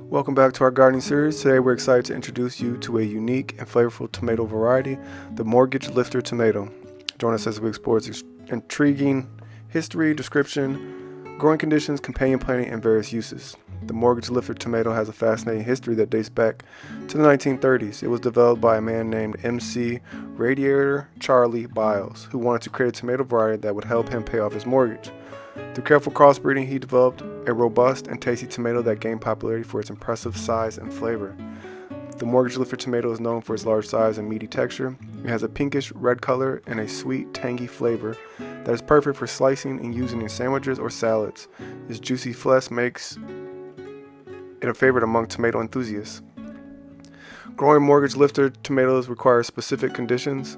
Welcome back to our gardening series. Today we're excited to introduce you to a unique and flavorful tomato variety, the Mortgage Lifter tomato. Join us as we explore its intriguing history, description, growing conditions, companion planting, and various uses. The Mortgage Lifter tomato has a fascinating history that dates back to the 1930s. It was developed by a man named M.C. Radiator Charlie Biles, who wanted to create a tomato variety that would help him pay off his mortgage. Through careful crossbreeding, he developed a robust and tasty tomato that gained popularity for its impressive size and flavor. The Mortgage Lifter tomato is known for its large size and meaty texture. It has a pinkish red color and a sweet, tangy flavor that is perfect for slicing and using in sandwiches or salads. Its juicy flesh makes it a favorite among tomato enthusiasts. Growing Mortgage Lifter tomatoes requires specific conditions.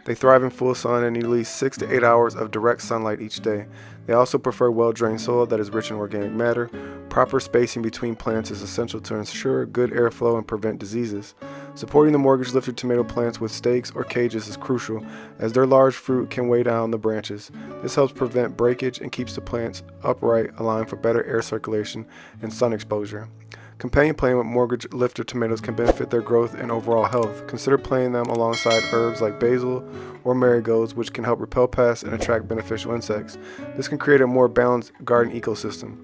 They thrive in full sun and need at least 6 to 8 hours of direct sunlight each day. They also prefer well-drained soil that is rich in organic matter. Proper spacing between plants is essential to ensure good airflow and prevent diseases. Supporting the Mortgage Lifter tomato plants with stakes or cages is crucial, as their large fruit can weigh down the branches. This helps prevent breakage and keeps the plants upright, allowing for better air circulation and sun exposure. Companion planting with Mortgage Lifter tomatoes can benefit their growth and overall health. Consider planting them alongside herbs like basil or marigolds, which can help repel pests and attract beneficial insects. This can create a more balanced garden ecosystem.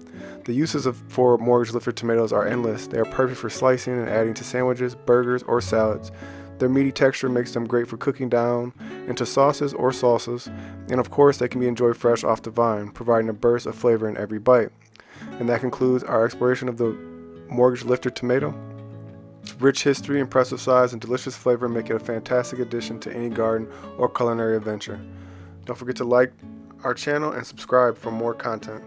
The uses for Mortgage Lifter tomatoes are endless. They are perfect for slicing and adding to sandwiches, burgers, or salads. Their meaty texture makes them great for cooking down into sauces or salsas, and of course they can be enjoyed fresh off the vine, providing a burst of flavor in every bite. And that concludes our exploration of the Mortgage Lifter tomato. Its rich history, impressive size, and delicious flavor make it a fantastic addition to any garden or culinary adventure. Don't forget to like our channel and subscribe for more content.